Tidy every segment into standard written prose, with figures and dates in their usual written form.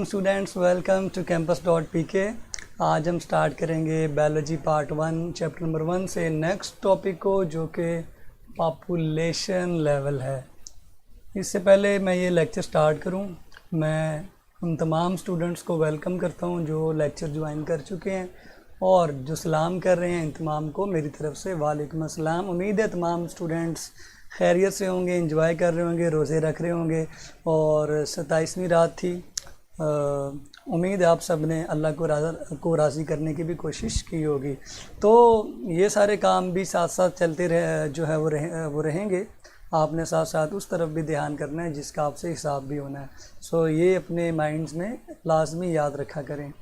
Students, welcome to campus.pk। आज हम start करेंगे बायोलॉजी पार्ट 1 चैप्टर नंबर 1 से नेक्स्ट टॉपिक को, जो कि पॉपुलेशन लेवल है। इससे पहले मैं ये लेक्चर स्टार्ट करूं, मैं उन तमाम स्टूडेंट्स को वेलकम करता हूं जो लेक्चर ज्वाइन कर चुके हैं, और जो सलाम कर रहे हैं इन तमाम को मेरी तरफ से वालेकुम अस्सलाम। उम्मीद है तमाम स्टूडेंट्स खैरियत से होंगे, एंजॉय कर रहे होंगे, रोज़े रख रहे होंगे। और 27वीं रात थी। उम्मीद है आप सब ने अल्लाह को राज़ी करने की भी कोशिश की होगी। तो ये सारे काम भी साथ साथ चलते रहे जो है वो रहेंगे। आपने साथ साथ उस तरफ भी ध्यान करना है जिसका आपसे हिसाब भी होना है। सो ये अपने माइंड्स में लाजमी याद रखा करें।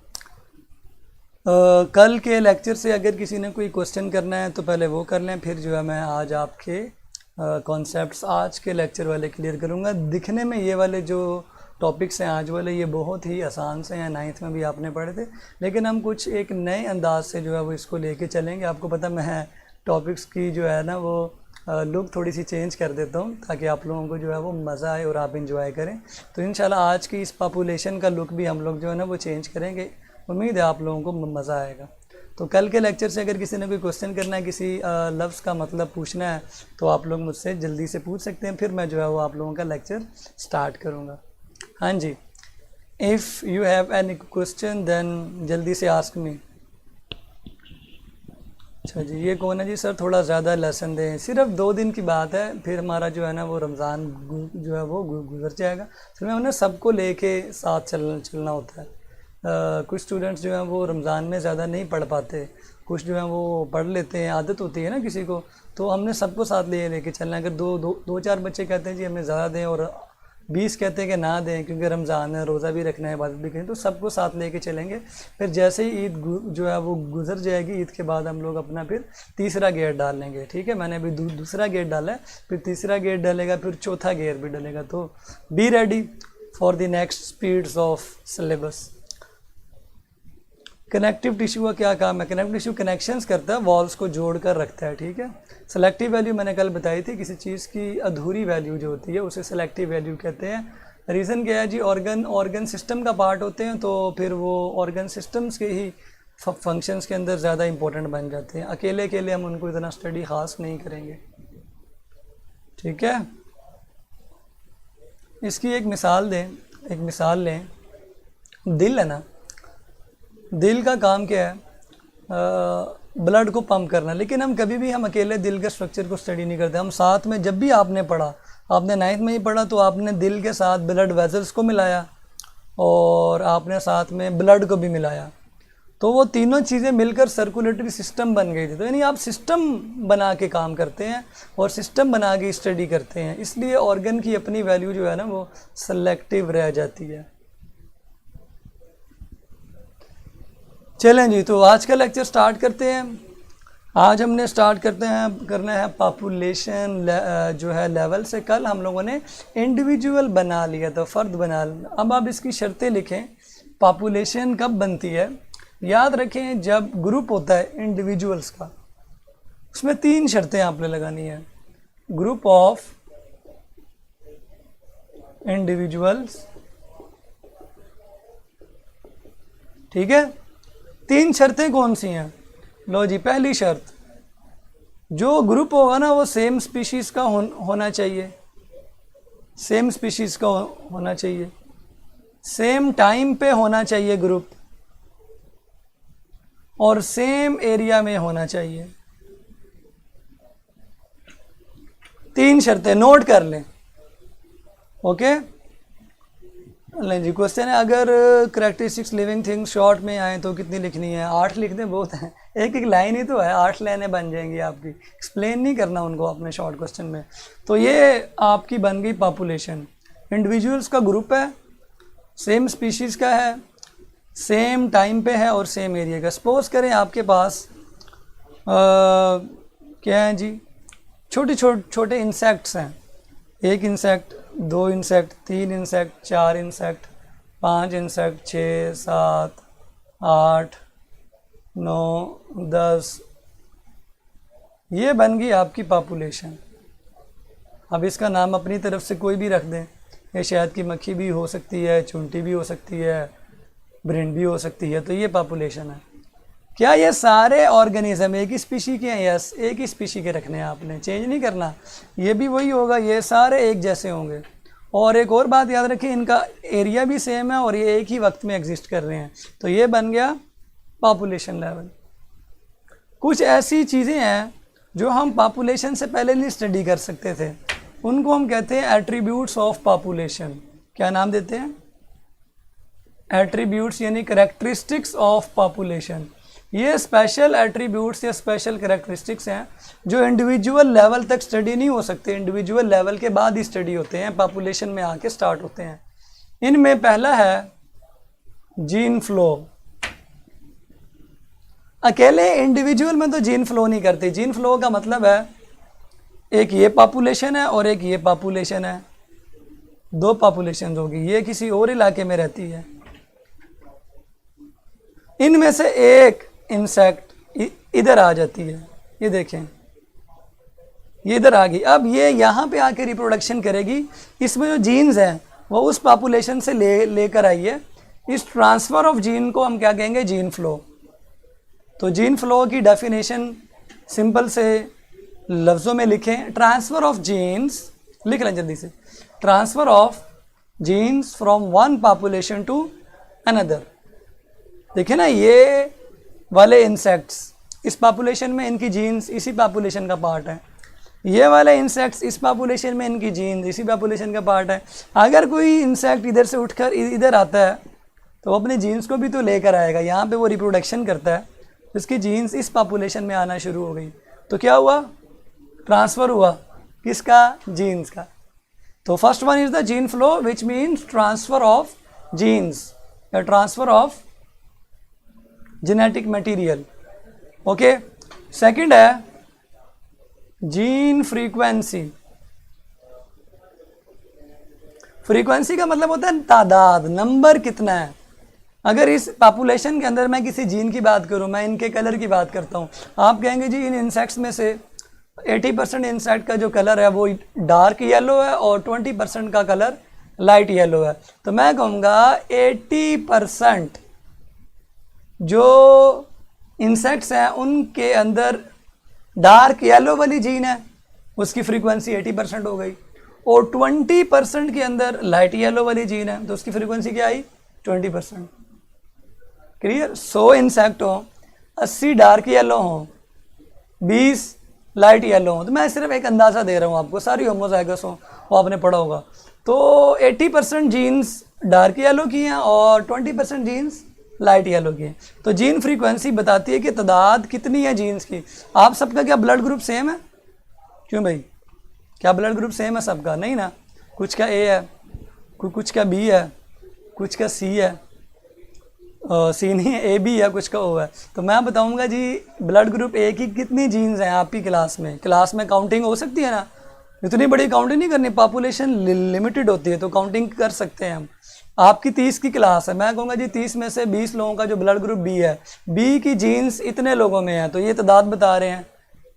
कल के लेक्चर से अगर किसी ने कोई क्वेश्चन करना है तो पहले वो कर लें, फिर जो है मैं आज आपके कॉन्सेप्ट्स आज के लेक्चर वाले क्लियर करूँगा। दिखने में ये वाले जो टॉपिक्स हैं आज वाले, ये बहुत ही आसान से हैं, 9th में भी आपने पढ़े थे, लेकिन हम कुछ एक नए अंदाज से जो है वो इसको लेके चलेंगे। आपको पता मैं टॉपिक्स की जो है ना वो लुक थोड़ी सी चेंज कर देता हूँ ताकि आप लोगों को जो है वो मज़ा आए और आप इंजॉय करें। तो इंशाल्लाह आज की इस पॉपुलेशन का लुक भी हम लोग जो है ना वो चेंज करेंगे। उम्मीद है आप लोगों को मज़ा आएगा। तो कल के लेक्चर से अगर किसी ने कोई क्वेश्चन करना है, किसी लफ्ज़ का मतलब पूछना है, तो आप लोग मुझसे जल्दी से पूछ सकते हैं, फिर मैं जो है वो आप लोगों का लेक्चर स्टार्ट करूँगा। हाँ जी, if you have any question then जल्दी से आस्क मी। अच्छा जी, ये कौन है जी? सर थोड़ा ज़्यादा लेसन दें, सिर्फ 2 दिन की बात है, फिर हमारा जो है ना वो रमज़ान जो है वो गुजर जाएगा। फिर मैं उन्हें सबको लेके साथ चलना होता है। कुछ स्टूडेंट्स जो हैं वो रमज़ान में ज़्यादा नहीं पढ़ पाते, कुछ जो हैं वो पढ़ लेते हैं, आदत होती है ना किसी को, तो हमने सबको साथ लेके चलना है। अगर दो चार बच्चे कहते हैं जी हमें ज़्यादा दें और 20 कहते हैं कि ना दें क्योंकि रमज़ान है, रोज़ा भी रखना है, इबादत भी करनी, तो सबको साथ लेके चलेंगे। फिर जैसे ही ईद जो है वो गुजर जाएगी, ईद के बाद हम लोग अपना फिर तीसरा गेयर डाल लेंगे। ठीक है, मैंने अभी दूसरा गेयर डाला है, फिर तीसरा गेयर डलेगा, फिर चौथा गेयर भी डलेगा। तो be ready for the next speeds of syllabus. Connective tissue का क्या काम है? कनेक्टिव टिश्यू कनेक्शंस करता है, वॉल्स को जोड़ कर रखता है। ठीक है, सेलेक्टिव वैल्यू मैंने कल बताई थी, किसी चीज़ की अधूरी वैल्यू जो होती है उसे सेलेक्टिव वैल्यू कहते हैं। रीज़न क्या है जी? ऑर्गन सिस्टम का पार्ट होते हैं, तो फिर वो ऑर्गन सिस्टम्स के ही फंक्शंस के अंदर ज़्यादा इंपॉर्टेंट बन जाते हैं। अकेले अकेले हम उनको इतना स्टडी खास नहीं करेंगे। ठीक है, इसकी एक मिसाल लें। दिल है ना, दिल का काम क्या है? ब्लड को पंप करना। लेकिन हम कभी भी अकेले दिल के स्ट्रक्चर को स्टडी नहीं करते। हम साथ में, जब भी आपने पढ़ा, आपने 9th में ही पढ़ा, तो आपने दिल के साथ ब्लड वेजल्स को मिलाया और आपने साथ में ब्लड को भी मिलाया, तो वो तीनों चीज़ें मिलकर सर्कुलेटरी सिस्टम बन गई थी। तो यानी आप सिस्टम बना के काम करते हैं और सिस्टम बना के स्टडी करते हैं, इसलिए ऑर्गन की अपनी वैल्यू जो है ना वो सेलेक्टिव रह जाती है। चलें जी, तो आज का लेक्चर स्टार्ट करते हैं। आज हमने स्टार्ट करना है पॉपुलेशन जो है लेवल से। कल हम लोगों ने इंडिविजुअल बना लिया था, फ़र्द बना लिया। अब आप इसकी शर्तें लिखें। पॉपुलेशन कब बनती है? याद रखें, जब ग्रुप होता है इंडिविजुअल्स का, उसमें 3 शर्तें आपने लगानी है। ग्रुप ऑफ इंडिविजुअल्स, ठीक है। 3 शर्तें कौन सी हैं? लो जी, पहली शर्त, जो ग्रुप होगा ना वो सेम स्पीशीज़ का होना चाहिए, सेम स्पीशीज़ का होना चाहिए, सेम टाइम पे होना चाहिए ग्रुप, और सेम एरिया में होना चाहिए। 3 शर्तें नोट कर लें। ओके, नहीं जी, क्वेश्चन है अगर करेक्टरिस्टिक्स लिविंग थिंग्स शॉर्ट में आए तो कितनी लिखनी है? 8 लिख दें, बहुत है, एक लाइन ही तो है, 8 लाइनें बन जाएंगी आपकी। एक्सप्लेन नहीं करना उनको अपने शॉर्ट क्वेश्चन में। तो ये आपकी बन गई पॉपुलेशन। इंडिविजुअल्स का ग्रुप है, सेम स्पीशीज़ का है, सेम टाइम पे है और सेम एरिया का। सपोज करें आपके पास क्या है जी, छोटे इंसेक्ट्स हैं। 1 insect, 2 insect, 3 insect, 4 insect, 5 insect, 6, 7, 8, 9, 10, ये बन गई आपकी पॉपुलेशन। अब इसका नाम अपनी तरफ से कोई भी रख दें। ये शहद की मक्खी भी हो सकती है, चूंटी भी हो सकती है, भ्रिंड भी हो सकती है। तो ये पॉपुलेशन है। क्या ये सारे ऑर्गेनिज्म एक ही स्पीशी के हैं? यस, एक ही स्पीशी के रखने हैं आपने, चेंज नहीं करना। ये भी वही होगा, ये सारे एक जैसे होंगे। और एक और बात याद रखिए, इनका एरिया भी सेम है और ये एक ही वक्त में एग्जिस्ट कर रहे हैं। तो ये बन गया पॉपुलेशन लेवल। कुछ ऐसी चीज़ें हैं जो हम पॉपुलेशन से पहले नहीं स्टडी कर सकते थे, उनको हम कहते हैं एट्रीब्यूट्स ऑफ पॉपुलेशन। क्या नाम देते हैं? एट्रीब्यूट्स, यानी करेक्टरिस्टिक्स ऑफ पॉपुलेशन। ये स्पेशल एट्रीब्यूट्स या स्पेशल करेक्टरिस्टिक्स हैं जो इंडिविजुअल लेवल तक स्टडी नहीं हो सकते, इंडिविजुअल लेवल के बाद ही स्टडी होते हैं, पॉपुलेशन में आके स्टार्ट होते हैं। इनमें पहला है जीन फ्लो। अकेले इंडिविजुअल में तो जीन फ्लो नहीं करते। जीन फ्लो का मतलब है एक ये पॉपुलेशन है और एक ये पॉपुलेशन है, दो पॉपुलेशन होगी, ये किसी और इलाके में रहती है। इनमें से एक इंसेक्ट इधर आ जाती है, ये देखें, ये इधर आ गई। अब ये यहाँ पे आके रिप्रोडक्शन करेगी। इसमें जो जीन्स हैं वो उस पॉपुलेशन से लेकर आई है। इस ट्रांसफ़र ऑफ जीन को हम क्या कहेंगे? Gene flow. तो जीन फ्लो की डेफिनेशन सिंपल से लफ्ज़ों में लिखें, ट्रांसफ़र ऑफ जीन्स, लिख लें जल्दी से, transfer of genes from one population to another. देखिए ना, ये वाले इंसेक्ट्स इस पॉपुलेशन में इनकी जीन्स इसी पॉपुलेशन का पार्ट है, ये वाले इंसेक्ट्स इस पॉपुलेशन में इनकी जीन्स इसी पॉपुलेशन का पार्ट है। अगर कोई इंसेक्ट इधर से उठकर इधर आता है तो वो अपने जीन्स को भी तो लेकर आएगा, यहाँ पे वो रिप्रोडक्शन करता है, उसकी जीन्स इस पॉपुलेशन में आना शुरू हो गई। तो क्या हुआ? ट्रांसफ़र हुआ, किसका? जीन्स का। तो first one is the gene flow which means transfer of genes या transfer of genetic material. Okay, second है जीन फ्रीक्वेंसी। फ्रीक्वेंसी का मतलब होता है तादाद, नंबर कितना है। अगर इस पॉपुलेशन के अंदर मैं किसी जीन की बात करूं, मैं इनके कलर की बात करता हूं, आप कहेंगे जी इन इंसेक्ट्स में से 80% इंसेक्ट का जो कलर है वो डार्क येलो है और 20% का कलर लाइट येलो है। तो मैं कहूँगा 80% जो इंसेक्ट्स हैं उनके अंदर डार्क येलो वाली जीन है, उसकी फ्रीक्वेंसी 80% हो गई, और 20% के अंदर लाइट येलो वाली जीन है तो उसकी फ्रीक्वेंसी क्या आई? 20%। क्लियर? 100 इंसेक्ट हो, 80 डार्क येलो हो, 20 लाइट येलो हो। तो मैं सिर्फ एक अंदाज़ा दे रहा हूँ आपको, सारी होमोजाइगस हो, वो आपने पढ़ा होगा। तो 80% जीन्स डार्क येलो की हैं और 20% जीन्स लाइट येलो की है। तो जीन फ्रीक्वेंसी बताती है कि तादाद कितनी है जीन्स की। आप सबका क्या ब्लड ग्रुप सेम है? क्यों भाई, क्या ब्लड ग्रुप सेम है सबका? नहीं ना, कुछ का ए है, कुछ का बी है, कुछ का सी है, सी नहीं है, ए बी है, कुछ का ओ है। तो मैं बताऊंगा जी ब्लड ग्रुप ए की कितनी जीन्स हैं आपकी क्लास में। क्लास में काउंटिंग हो सकती है ना, इतनी बड़ी काउंटिंग नहीं करनी, पॉपुलेशन लिमिटेड होती है तो काउंटिंग कर सकते हैं हम। आपकी 30 की क्लास है, मैं कहूँगा जी 30 में से 20 लोगों का जो ब्लड ग्रुप बी है, बी की जीन्स इतने लोगों में है, तो ये तादाद बता रहे हैं।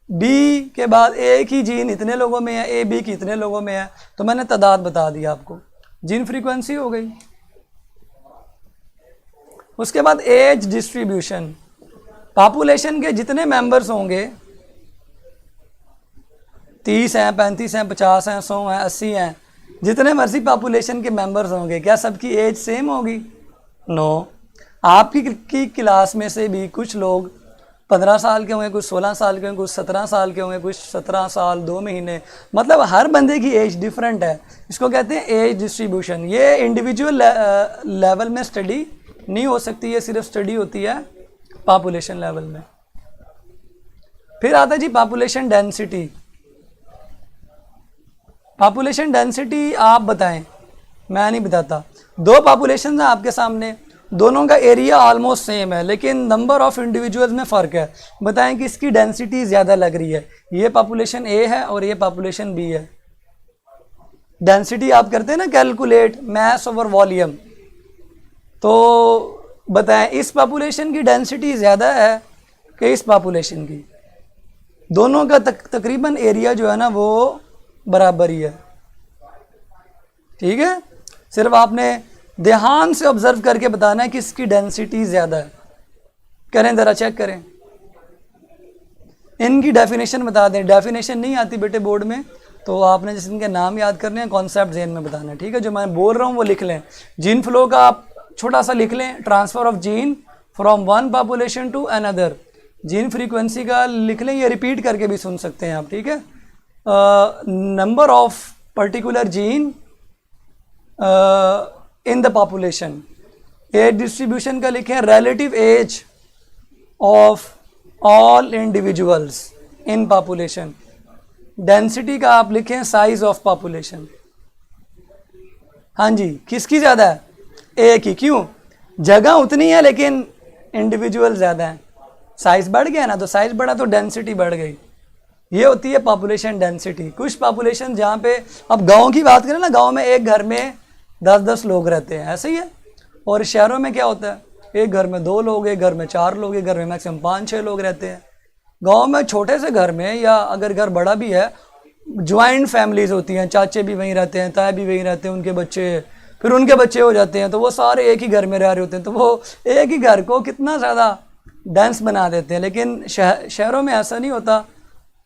बी के बाद ए की जीन इतने लोगों में है, ए बी की इतने लोगों में है, तो मैंने तादाद बता दिया आपको, जीन फ्रीक्वेंसी हो गई। उसके बाद एज डिस्ट्रीब्यूशन। पॉपुलेशन के जितने मेंबर्स होंगे, 30 हैं, 35 हैं, 50 हैं, 100 हैं, 80 हैं, जितने मर्जी पॉपुलेशन के मेंबर्स होंगे, क्या सबकी एज सेम होगी? नो। आपकी क्लास में से भी कुछ लोग 15 साल के होंगे, कुछ 16 साल के होंगे, कुछ 17 साल के होंगे, कुछ 17 साल 2 महीने, मतलब हर बंदे की एज डिफरेंट है। इसको कहते हैं एज डिस्ट्रीब्यूशन। ये इंडिविजुअल लेवल में स्टडी नहीं हो सकती, ये सिर्फ स्टडी होती है पॉपुलेशन लेवल में। फिर आता है जी पॉपुलेशन डेंसिटी। पॉपुलेशन डेंसिटी आप बताएं, मैं नहीं बताता। दो पॉपुलेशन हैं आपके सामने, दोनों का एरिया ऑलमोस्ट सेम है, लेकिन नंबर ऑफ इंडिविजुअल्स में फ़र्क है। बताएं कि इसकी डेंसिटी ज़्यादा लग रही है। ये पॉपुलेशन ए है और ये पॉपुलेशन बी है। डेंसिटी आप करते हैं ना कैलकुलेट, मैस ओवर वॉल्यूम, तो बताएं इस पॉपुलेशन की डेंसिटी ज़्यादा है कि इस पॉपुलेशन की? दोनों का तकरीबन एरिया जो है ना वो बराबर ही है, ठीक है। सिर्फ आपने ध्यान से ऑब्जर्व करके बताना है कि इसकी डेंसिटी ज़्यादा है। करें ज़रा, चेक करें, इनकी डेफिनेशन बता दें। डेफिनेशन नहीं आती बेटे बोर्ड में, तो आपने जैसे इनके नाम याद करने हैं, कॉन्सेप्ट ज़हन में बताना है, ठीक है। जो मैं बोल रहा हूँ वो लिख लें। जीन फ्लो का आप छोटा सा लिख लें, transfer of gene from one population to another. Gene frequency का लिख लें, ये रिपीट करके भी सुन सकते हैं आप, ठीक है। Number of particular gene in the population. Age distribution का लिखें, relative age of all individuals in population. Density का आप लिखें, साइज ऑफ पॉपुलेशन। हाँ जी, किसकी ज़्यादा है? एक ही। क्यों? जगह उतनी है लेकिन इंडिविजुअल ज़्यादा है। साइज बढ़ गया ना, तो साइज बढ़ा तो डेंसिटी बढ़ गई। ये होती है पॉपुलेशन डेंसिटी। कुछ पॉपुलेशन जहाँ पे, अब गांव की बात करें ना, गांव में एक घर में 10-10 लोग रहते हैं, ऐसे ही है। और शहरों में क्या होता है, एक घर में 2 लोग, एक घर में 4 लोग, एक घर में मैक्सिमम 5-6 लोग रहते हैं। गांव में छोटे से घर में, या अगर घर बड़ा भी है, ज्वाइंट फैमिलीज होती हैं, चाचे भी वहीं रहते हैं, ताए भी वहीं रहते हैं, उनके बच्चे, फिर उनके बच्चे हो जाते हैं, तो वो सारे एक ही घर में रह रहे होते हैं। तो वो एक ही घर को कितना ज़्यादा डेंस बना देते हैं। लेकिन शहरों में ऐसा नहीं होता,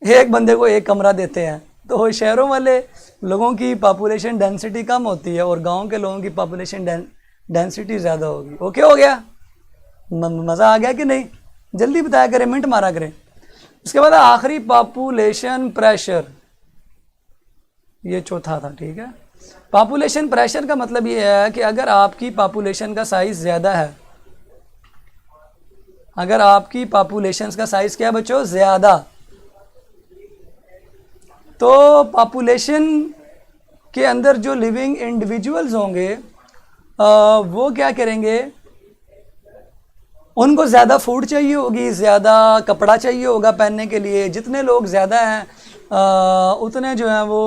एक बंदे को एक कमरा देते हैं। तो शहरों वाले लोगों की पॉपुलेशन डेंसिटी कम होती है और गांव के लोगों की पॉपुलेशन डेंसिटी ज़्यादा होगी। ओके हो गया? मज़ा आ गया कि नहीं? जल्दी बताया करें, मिनट मारा करें। उसके बाद आखिरी पॉपुलेशन प्रेशर, ये चौथा था, ठीक है। पॉपुलेशन प्रेशर का मतलब ये है कि अगर आपकी पॉपुलेशन का साइज ज़्यादा है, अगर आपकी पॉपुलेशन का साइज क्या है बच्चों? ज़्यादा, तो पॉपुलेशन के अंदर जो लिविंग इंडिविजुअल्स होंगे वो क्या करेंगे? उनको ज़्यादा फूड चाहिए होगी, ज़्यादा कपड़ा चाहिए होगा पहनने के लिए। जितने लोग ज़्यादा हैं उतने जो हैं वो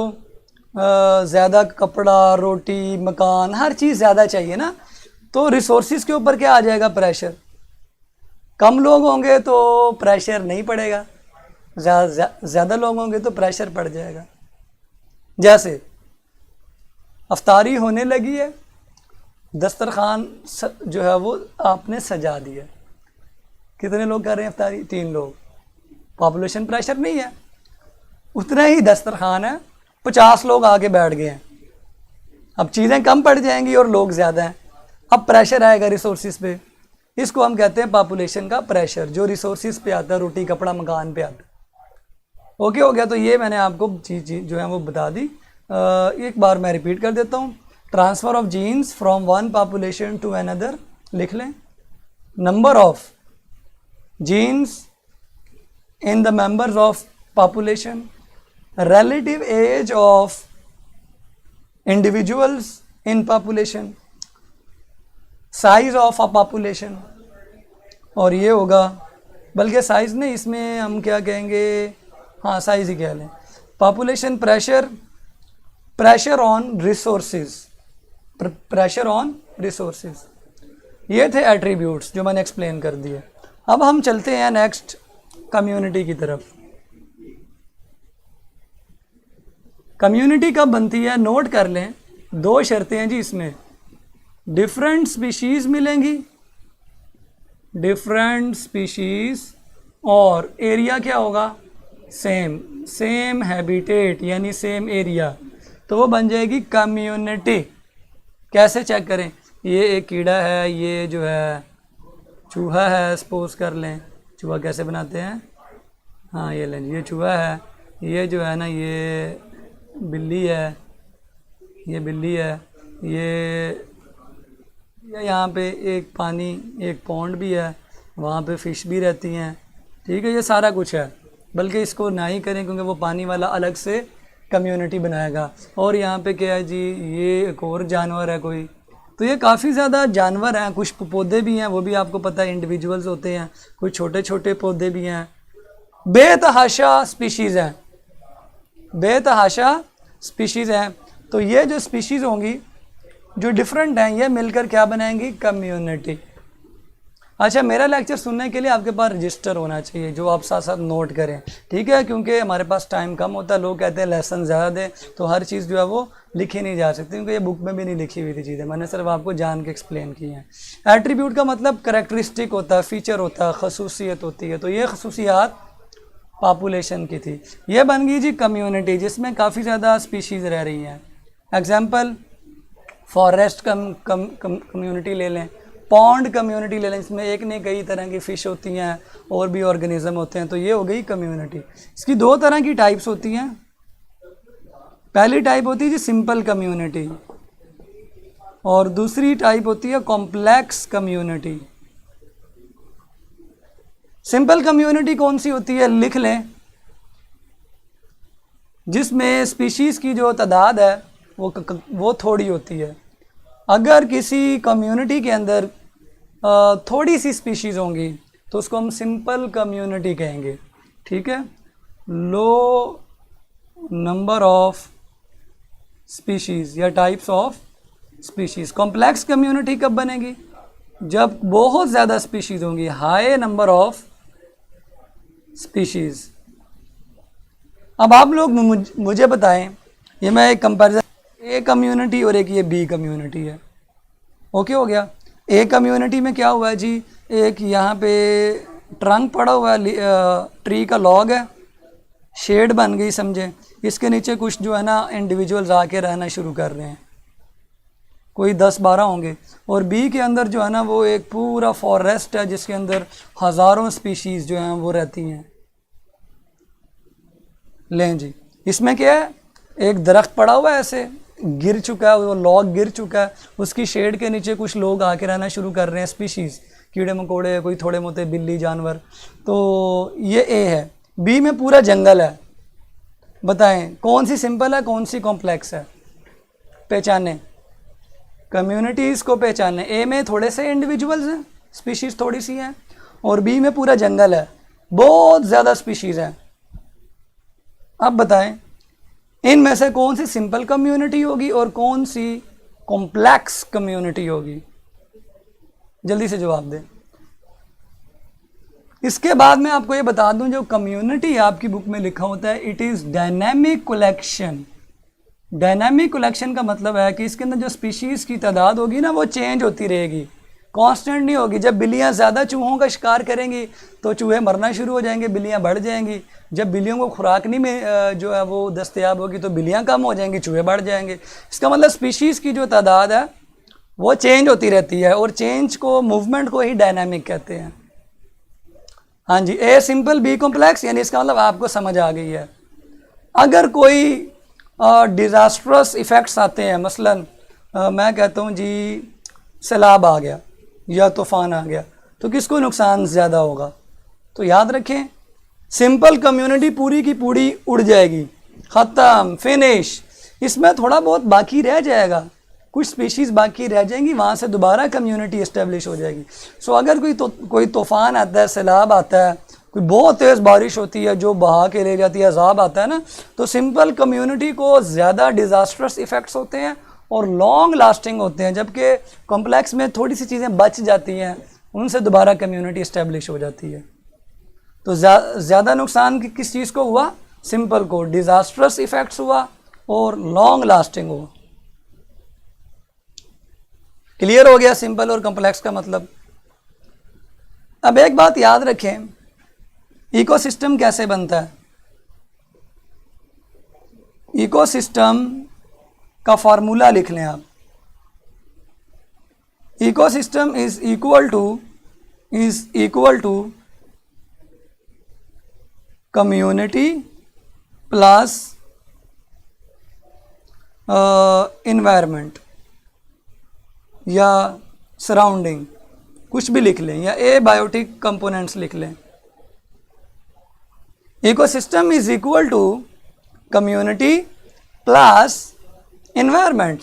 ज़्यादा कपड़ा, रोटी, मकान, हर चीज़ ज़्यादा चाहिए ना। तो रिसोर्सिस के ऊपर क्या आ जाएगा? प्रेशर। कम लोग होंगे तो प्रेशर नहीं पड़ेगा, ज़्यादा लोग होंगे तो प्रेशर पड़ जाएगा। जैसे अफ्तारी होने लगी है, दस्तरखान जो है वो आपने सजा दिया, कितने लोग कर रहे हैं अफ्तारी? 3 लोग। पॉपुलेशन प्रेशर नहीं है, उतना ही दस्तरखान है, 50 लोग आके बैठ गए हैं। अब चीज़ें कम पड़ जाएंगी और लोग ज़्यादा हैं, अब प्रेशर आएगा रिसोर्सिस पे। इसको हम कहते हैं पॉपुलेशन का प्रेशर, जो रिसोर्सिस पे आता है, रोटी, कपड़ा, मकान पे आता है। ओके हो गया? तो ये मैंने आपको चीज़ जो है वो बता दी। एक बार मैं रिपीट कर देता हूँ। Transfer of genes from one population to another लिख लें। Number of genes in the members of population, relative age of individuals in population, size of a population। और ये होगा, बल्कि साइज नहीं, इसमें हम क्या कहेंगे, हाँ साइज ही कह लें। Population pressure, pressure on resources, pressure on resources. ये थे एट्रीब्यूट्स जो मैंने एक्सप्लेन कर दिए। अब हम चलते हैं नेक्स्ट कम्युनिटी की तरफ। कम्युनिटी कब बनती है? नोट कर लें, 2 शर्तें हैं जी इसमें। डिफरेंट स्पीशीज़ मिलेंगी, डिफरेंट स्पीशीज़, और एरिया क्या होगा? सेम, सेम हैबिटेट यानी सेम एरिया, तो वो बन जाएगी कम्युनिटी। कैसे चेक करें? ये एक कीड़ा है, ये जो है चूहा है, सपोज कर लें। चूहा कैसे बनाते हैं? हाँ ये लें, ये चूहा है, ये जो है ना ये बिल्ली है, ये बिल्ली है, ये यहाँ पे एक पानी, एक पॉन्ड भी है, वहाँ पे फ़िश भी रहती हैं, ठीक है। ये सारा कुछ है, बल्कि इसको ना ही करें क्योंकि वो पानी वाला अलग से कम्युनिटी बनाएगा। और यहाँ पे क्या है जी, ये एक और जानवर है कोई। तो ये काफ़ी ज़्यादा जानवर हैं, कुछ पौधे भी हैं, वो भी आपको पता है इंडिविजुअल्स होते हैं, कुछ छोटे छोटे पौधे भी हैं। बेतहाशा स्पीशीज़ हैं, बेतहाशा स्पीशीज़ हैं। तो ये जो स्पीशीज़ होंगी जो डिफरेंट हैं, ये मिलकर क्या बनाएंगी? कम्युनिटी। अच्छा, मेरा लेक्चर सुनने के लिए आपके पास रजिस्टर होना चाहिए जो आप साथ साथ नोट करें, ठीक है, क्योंकि हमारे पास टाइम कम होता है। लोग कहते हैं लेसन ज़्यादा दें, तो हर चीज़ जो है वो लिखी नहीं जा सकती, क्योंकि ये बुक में भी नहीं लिखी हुई थी चीज़ें, मैंने सिर्फ आपको जान के एक्सप्लेन की हैं। एट्रीब्यूट का मतलब करेक्टरिस्टिक होता है, फीचर होता है, खसूसियत होती है। तो ये खसूसियात पॉपुलेशन की थी। ये बन गई जी कम्युनिटी, जिसमें काफ़ी ज़्यादा स्पीशीज़ रह रही हैं। एग्जाम्पल फॉरेस्ट कम्युनिटी ले लें, पॉन्ड कम्युनिटी ले लें, इसमें एक नहीं कई तरह की फ़िश होती हैं और भी ऑर्गेनिज्म होते हैं, तो ये हो गई कम्युनिटी। इसकी दो तरह की टाइप्स होती हैं। पहली टाइप होती है जी सिंपल कम्युनिटी, और दूसरी टाइप होती है कॉम्प्लेक्स कम्युनिटी। सिंपल कम्युनिटी कौन सी होती है, लिख लें, जिसमें स्पीशीज़ की जो तादाद है वो थोड़ी होती है। अगर किसी कम्युनिटी के अंदर थोड़ी सी स्पीशीज़ होंगी तो उसको हम सिंपल कम्युनिटी कहेंगे, ठीक है। लो नंबर ऑफ स्पीशीज़ या types of species. Complex community कब बनेगी, जब बहुत ज़्यादा स्पीशीज़ होंगी, हाई नंबर ऑफ स्पीशीज़। अब आप लोग मुझे बताएं, ये मैं एक कंपैरिजन, ए कम्युनिटी और एक ये बी कम्युनिटी है, ओके हो गया। ए कम्युनिटी में क्या हुआ है जी, एक यहाँ पे ट्रंक पड़ा हुआ है, ट्री का लॉग है, शेड बन गई समझे, इसके नीचे कुछ जो है ना इंडिविजुअल्स आके रहना शुरू कर रहे हैं, कोई 10-12 होंगे। और बी के अंदर जो है ना वो एक पूरा फॉरेस्ट है जिसके अंदर हज़ारों स्पीशीज़ जो हैं वो रहती हैं। लें जी, इसमें क्या है, एक दरख्त पड़ा हुआ है, ऐसे गिर चुका है, वो लॉग गिर चुका है, उसकी शेड के नीचे कुछ लोग आके रहना शुरू कर रहे हैं, स्पीशीज़, कीड़े मकोड़े, कोई थोड़े मोटे बिल्ली जानवर। तो ये ए है। बी में पूरा जंगल है। बताएं कौन सी सिंपल है, कौन सी कॉम्प्लेक्स है, पहचाने, कम्युनिटीज़ को पहचाने। ए में थोड़े से इंडिविजुअल्स हैं, स्पीशीज़ थोड़ी सी हैं, और बी में पूरा जंगल है, बहुत ज़्यादा स्पीशीज़ हैं। अब बताएं इनमें से कौन सी सिंपल कम्युनिटी होगी और कौन सी कॉम्प्लेक्स कम्युनिटी होगी, जल्दी से जवाब दें। इसके बाद मैं आपको ये बता दूं, जो कम्युनिटी आपकी बुक में लिखा होता है, it is dynamic collection. Dynamic collection का मतलब है कि इसके अंदर जो स्पीशीज़ की तादाद होगी ना वो चेंज होती रहेगी, कांस्टेंट नहीं होगी। जब बिल्लियाँ ज़्यादा चूहों का शिकार करेंगी तो चूहे मरना शुरू हो जाएंगे, बिल्लियाँ बढ़ जाएंगी। जब बिल्लियों को खुराक नहीं में जो है वो दस्तयाब होगी तो बिल्लियाँ कम हो जाएंगी, चूहे बढ़ जाएंगे। इसका मतलब स्पीशीज़ की जो तादाद है वो चेंज होती रहती है, और चेंज को, मूवमेंट को ही डायनामिक कहते हैं। हाँ जी, ए सिंपल बी कॉम्प्लेक्स, यानी इसका मतलब आपको समझ आ गई है। अगर कोई डिज़ास्ट्रस इफ़ेक्ट्स आते हैं, मसलन मैं कहता हूँ जी सैलाब आ गया या तूफ़ान आ गया, तो किसको नुकसान ज़्यादा होगा, तो याद रखें सिंपल कम्युनिटी पूरी की पूरी उड़ जाएगी, ख़त्म, फिनिश। इसमें थोड़ा बहुत बाकी रह जाएगा, कुछ स्पीशीज़ बाकी रह जाएंगी, वहाँ से दोबारा कम्युनिटी इस्टेब्लिश हो जाएगी। सो अगर कोई तूफ़ान आता है, सैलाब आता है, कोई बहुत तेज़ बारिश होती है जो बहा के ले जाती है, अज़ाब आता है ना, तो सिंपल कम्युनिटी को ज़्यादा डिज़ास्ट्रस इफ़ेक्ट्स होते हैं और लॉन्ग लास्टिंग होते हैं, जबकि कॉम्प्लेक्स में थोड़ी सी चीज़ें बच जाती हैं, उनसे दोबारा कम्युनिटी इस्टेब्लिश हो जाती है। तो ज़्यादा नुकसान किस चीज़ को हुआ, सिंपल को, डिज़ास्ट्रस इफ़ेक्ट्स हुआ और लॉन्ग लास्टिंग हुआ। क्लियर हो गया सिंपल और कॉम्प्लेक्स का मतलब। अब एक बात याद रखें, इकोसिस्टम कैसे बनता है। इकोसिस्टम का फार्मूला लिख लें आप। Ecosystem is equal to community plus environment या सराउंडिंग, कुछ भी लिख लें, या एबायोटिक कंपोनेंट्स लिख लें। Ecosystem is equal to community plus environment.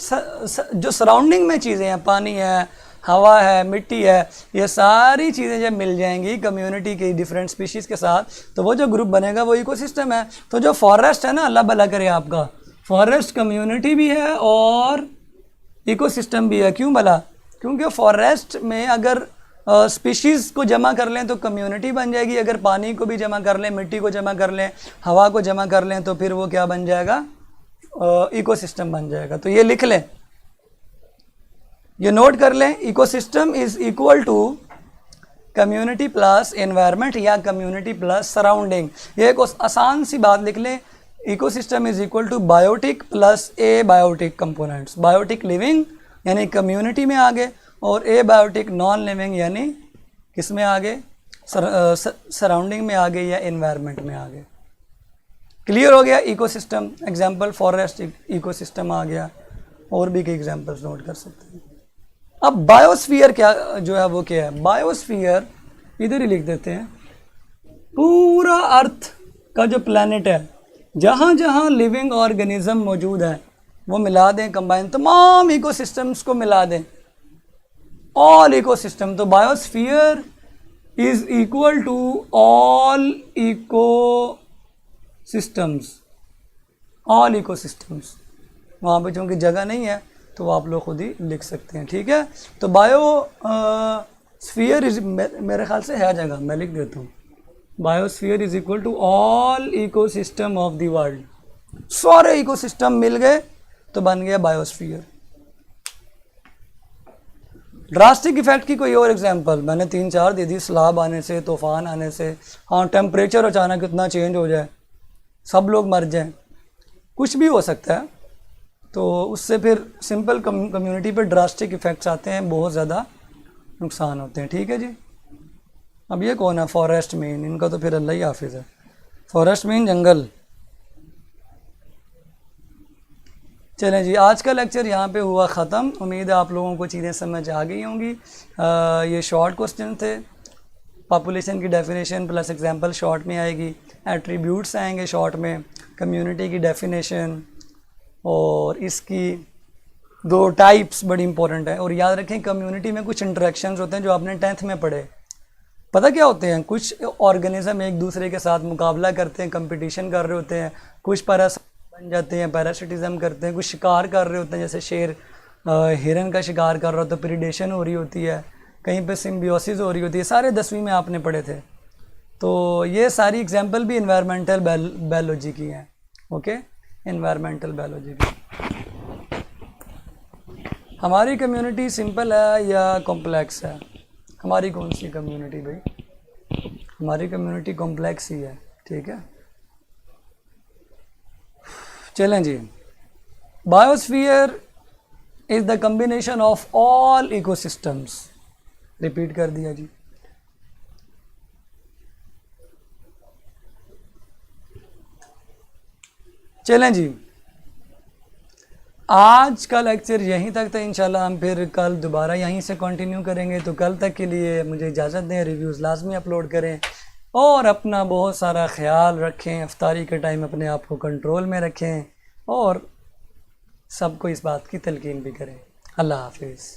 जो सराउंडिंग में चीज़ें हैं, पानी है, हवा है, मिट्टी है, ये सारी चीज़ें जब मिल जाएंगी कम्युनिटी की डिफरेंट स्पीशीज़ के साथ, तो वो जो ग्रुप बनेगा वो इकोसिस्टम है। तो जो फॉरेस्ट है ना, अल्लाह भला करे आपका, फॉरेस्ट कम्युनिटी भी है और इकोसिस्टम भी है। क्यों भला? क्योंकि फॉरेस्ट में अगर स्पीशीज़ को जमा कर लें तो कम्युनिटी बन जाएगी, अगर पानी को भी जमा कर लें, मिट्टी को जमा कर लें, हवा को जमा कर लें तो फिर वो क्या बन जाएगा, इकोसिस्टम बन जाएगा। तो ये लिख लें, ये नोट कर लें, ecosystem is equal to community plus environment या कम्युनिटी प्लस सराउंडिंग। ये एक आसान सी बात लिख लें, ecosystem is equal to biotic plus abiotic components. Biotic living यानी कम्युनिटी में आ गए, और ए बायोटिक नॉन लिविंग यानी किस में आ गए, सराउंडिंग में आ गए या एनवायरनमेंट में आ गए। क्लियर हो गया इकोसिस्टम, एग्जांपल फॉरेस्ट इकोसिस्टम आ गया, और भी कई एग्जांपल्स नोट कर सकते हैं। अब बायोस्फीयर क्या जो है वो क्या है, बायोस्फीयर इधर ही लिख देते हैं, पूरा अर्थ का जो प्लैनेट है, जहाँ जहाँ लिविंग ऑर्गेनिज्म मौजूद है वो मिला दें, कंबाइन तमाम इकोसिस्टम्स को मिला दें, ऑल इकोसिस्टम। तो biosphere is equal to all ecosystems, all ecosystems. वहाँ पे चूँकि जगह नहीं है तो आप लोग खुद ही लिख सकते हैं, ठीक है। तो बायोस्फीयर इज, मेरे ख्याल से है जगह, मैं लिख देता हूँ, biosphere is equal to all ecosystem of the world. सारे इकोसिस्टम मिल गए तो बन गया बायोस्फीयर। ड्रास्टिक इफेक्ट की कोई और एग्जांपल मैंने 3-4 दे दी, सैलाब आने से, तूफान आने से, हाँ टेम्परेचर अचानक इतना चेंज हो जाए, सब लोग मर जाएं, कुछ भी हो सकता है। तो उससे फिर सिंपल कम्युनिटी पर ड्रास्टिक इफेक्ट्स आते हैं, बहुत ज़्यादा नुकसान होते हैं, ठीक है जी। अब ये कौन है, फॉरेस्ट मीन, इनका तो फिर अल्लाह ही हाफिज़ है। फॉरेस्ट मीन जंगल। चलें जी, आज का लेक्चर यहाँ पे हुआ ख़त्म। उम्मीद है आप लोगों को चीज़ें समझ आ गई होंगी। ये शॉर्ट क्वेश्चन थे, पॉपुलेशन की डेफिनेशन प्लस एग्जांपल शॉर्ट में आएगी, एट्रीब्यूट्स आएंगे शॉर्ट में, कम्युनिटी की डेफिनेशन, और इसकी 2 टाइप्स बड़ी इंपॉर्टेंट है। और याद रखें कम्युनिटी में कुछ इंटरेक्शंस होते हैं जो आपने 10th में पढ़े, पता क्या होते हैं, कुछ ऑर्गेनिज्म एक दूसरे के साथ मुकाबला करते हैं, कंपटीशन कर रहे होते हैं, कुछ पैरासाइट बन जाते हैं, पैरासिटिज्म करते हैं, कुछ शिकार कर रहे होते हैं, जैसे शेर हिरन का शिकार कर रहा हो तो प्रीडेशन हो रही होती है, कहीं पे सिम्बियोसिस हो रही होती है, सारे 10वीं में आपने पढ़े थे। तो ये सारी एग्जांपल भी एनवायरमेंटल बायोलॉजी की हैं, ओके, एनवायरमेंटल बायोलॉजी की। हमारी कम्युनिटी सिंपल है या कॉम्प्लेक्स है? हमारी कौन सी कम्युनिटी भाई? हमारी कम्युनिटी कॉम्प्लेक्स ही है, ठीक है। चलें जी, biosphere is the combination of all ecosystems, repeat कर दिया जी। चलें जी, आज का लेक्चर यहीं तक था। इंशाल्लाह हम फिर कल दोबारा यहीं से कंटिन्यू करेंगे। तो कल तक के लिए मुझे इजाज़त दें, रिव्यूज़ लाजमी अपलोड करें और अपना बहुत सारा ख्याल रखें, इफ्तारी के टाइम अपने आप को कंट्रोल में रखें और सबको इस बात की तलकीन भी करें। अल्लाह हाफिज़।